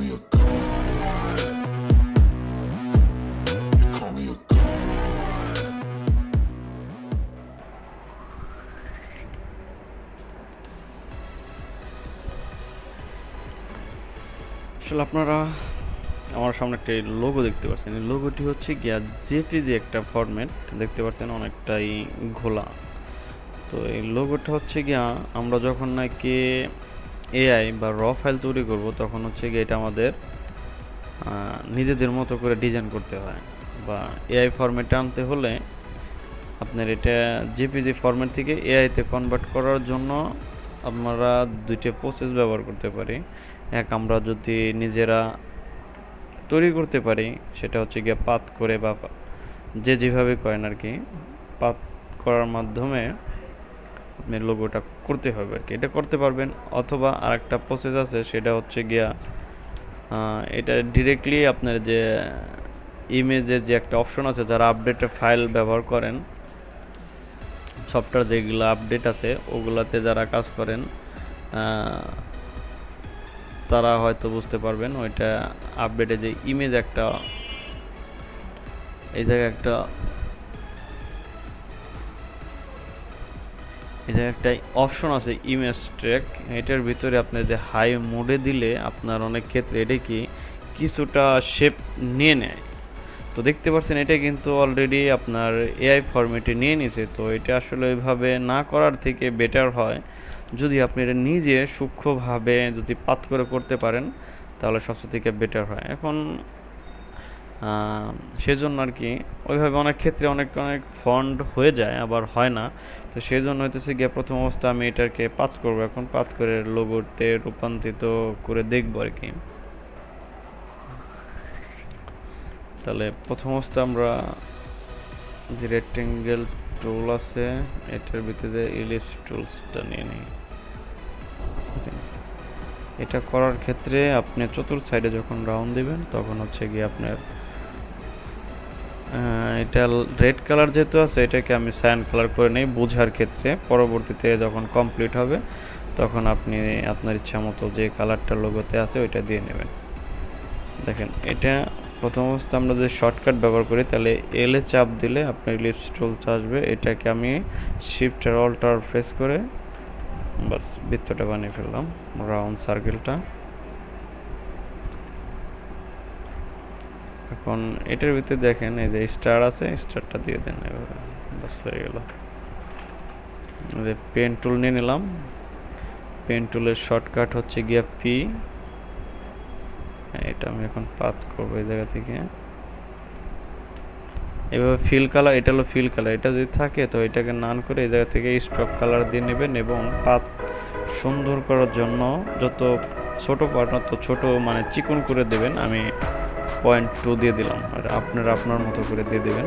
me a god. You call me a god. আসলে আপনারা আমার সামনে একটা লোগো দেখতে পাচ্ছেন। এই লোগোটি হচ্ছে গিয়া জেপিজি একটা ফরম্যাট দেখতে পাচ্ছেন, অনেকটাই ঘোলা। তো এই লোগোটা হচ্ছে গিয়া আমরা যখন নাকি এআই বা র ফাইল তৈরি করব তখন হচ্ছে গিয়ে এটা আমাদের নিজেদের মতো করে ডিজাইন করতে হয়, বা এআই ফরম্যাটে আনতে হলে আপনার এটা জেপিজি ফরম্যাট থেকে এআইতে কনভার্ট করার জন্য আমরা দুইটা প্রসেস ব্যবহার করতে পারি। এক, আমরা যদি নিজেরা তৈরি করতে পারি সেটা হচ্ছে গিয়ে পাথ করে, বা যে যেভাবে করেন আর কি, পাথ করার মাধ্যমে আপনি লোগোটা করতে হবে আর কি, এটা করতে পারবেন। অথবা আরেকটা প্রসেস আছে, সেটা হচ্ছে গিয়া এটা ডিরেক্টলি আপনার যে ইমেজের যে একটা অপশন আছে, যারা আপডেটের ফাইল ব্যবহার করেন, সফটওয়্যার যেগুলো আপডেট আছে ওগুলাতে যারা কাজ করেন তারা হয়তো বুঝতে পারবেন। ওইটা আপডেটে যে ইমেজ একটা, এই জায়গায় একটা অপশন আছে ইমেজ ট্র্যাক, এটার ভিতরে আপনি যে হাই মোডে দিলে আপনার অনেক ক্ষেত্রে এটা কি কিছুটা শেপ নিয়ে নেয়। তো দেখতে পাচ্ছেন এটা কিন্তু অলরেডি আপনার এআই ফরম্যাটে নিয়ে নিয়েছে। তো এটা আসলে ওইভাবে না করার থেকে বেটার হয় যদি আপনি এটা নিজে সূক্ষ্মভাবে যদি পাত করে করতে পারেন, তাহলে সবচেয়ে থেকে বেটার হয়। এখন সেজন্য আর কি ওইভাবে অনেক ক্ষেত্রে অনেক ফন্ট হয়ে যায়, আবার হয় না। তো সেই জন্য হইতেছে গিয়ে প্রথম অবস্থা আমি এটাকে পাত করবো, এখন পাত করে লোগোতে রূপান্তরিত করে দেখবো আর কি। তাহলে প্রথম অবস্থা আমরা যে রেক্টেঙ্গেল টুল আছে এটার ভিতরে ইলিপস টুলসটা নিয়ে নিই। এটা করার ক্ষেত্রে আপনি চতুর্থ সাইডে যখন রাউন্ড দিবেন তখন হচ্ছে গিয়ে আপনার এটা রেড কালার যেহেতু আছে এটাকে আমি সায়ান কালার করে নেই বোঝার ক্ষেত্রে, পরবর্তীতে যখন কমপ্লিট হবে তখন আপনি আপনার ইচ্ছা মতো যে কালারটা লোগোতে আছে ওইটা দিয়ে নেবেন। দেখেন এটা প্রথম অবস্থা আমরা যদি শর্টকাট ব্যবহার করি তাহলে এল এ চাপ দিলে আপনার ইলিপস টুলস আসবে। এটাকে আমি শিফট আর অল্টার প্রেস করে বাস বৃত্তটা বানিয়ে ফেললাম, রাউন্ড সার্কেলটা। এখন এটার ভিতরে দেখেন এই যে স্টার আছে, স্টারটা দিয়ে দেন, এভাবে বাস হয়ে গেল। পেন টুল নিয়ে নিলাম, পেন টুলের শর্টকাট হচ্ছে গিয়া পি। এটা আমি এখন পাথ করবো এই জায়গা থেকে, এভাবে ফিল কালার, এটা হলো ফিল কালার, এটা যদি থাকে তো এটাকে নান করে এই জায়গা থেকে স্ট্রোক কালার দিয়ে নেবেন, এবং পাথ সুন্দর করার জন্য যত ছোট পার্ট তত ছোট মানে চিকন করে দেবেন। আমি 0.2 দিয়ে দিলাম, আর আপনারা আপনার মতো করে দিয়ে দেবেন।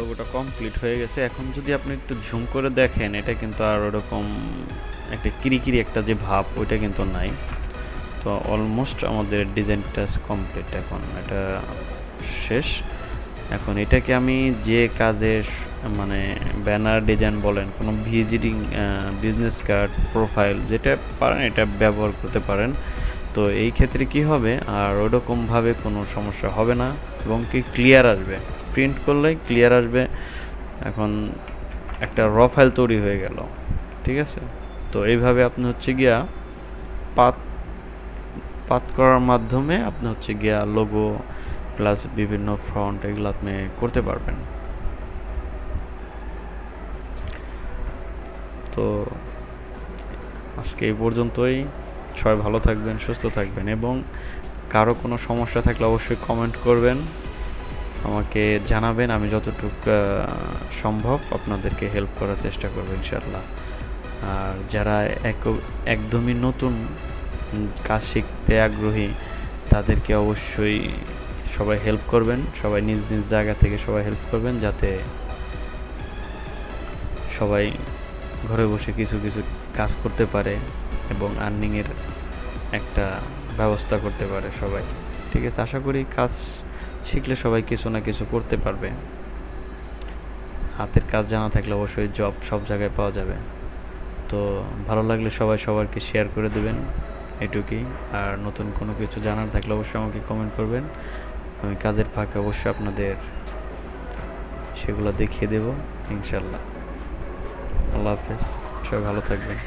লোগোটা কমপ্লিট হয়ে গেছে। এখন যদি আপনি একটু ঝুম করে দেখেন, এটা কিন্তু আর ওরকম একটা কিরিকিরি একটা যে ভাব, ওইটা কিন্তু নাই। তো অলমোস্ট আমাদের ডিজাইনটা কমপ্লিট, এখন এটা শেষ। এখন এটাকে আমি যে কাজের মানে ব্যানার ডিজাইন বলেন, কোনো ভিজিটিং বিজনেস কার্ড, প্রোফাইল, যেটা পারেন এটা ব্যবহার করতে পারেন। তো এই ক্ষেত্রে কি হবে, আর ওরকমভাবে কোনো সমস্যা হবে না এবং কি ক্লিয়ার আসবে, প্রিন্ট করলেই ক্লিয়ার আসবে। এখন একটা র ফাইল তৈরি হয়ে গেল, ঠিক আছে। তো এইভাবে আপনি হচ্ছে গিয়া পাত পাত করার মাধ্যমে আপনি হচ্ছে গিয়া লোগো প্লাস বিভিন্ন ফন্ট এগুলো আপনি করতে পারবেন। তো আজকে এই পর্যন্তই। সবাই ভালো থাকবেন, সুস্থ থাকবেন, এবং কারো কোনো সমস্যা থাকলে অবশ্যই কমেন্ট করবেন, আমাকে জানাবেন। আমি যতটুকু সম্ভব আপনাদেরকে হেল্প করার চেষ্টা করবো ইনশাল্লাহ। আর যারা একদমই নতুন কাজ শিখতে আগ্রহী, তাদেরকে অবশ্যই সবাই হেল্প করবেন, সবাই নিজ নিজ জায়গা থেকে সবাই হেল্প করবেন, যাতে সবাই ঘরে বসে কিছু কিছু কাজ করতে পারে এবং আর্নিংয়ের একটা ব্যবস্থা করতে পারে সবাই, ঠিক আছে। আশা করি কাজ শিখলে সবাই কিছু না কিছু করতে পারবে। হাতের কাজ জানা থাকলে অবশ্যই জব সব জায়গায় পাওয়া যাবে। তো ভালো লাগলে সবাই সবাইকে শেয়ার করে দেবেন, এটুকুই। আর নতুন কোনো কিছু জানার থাকলে অবশ্যই আমাকে কমেন্ট করবেন, আমি কাজের ফাঁকে অবশ্যই আপনাদের সেগুলো দেখিয়ে দেব ইনশাল্লাহ। আল্লাহ হাফেজ, সবাই ভালো থাকবেন।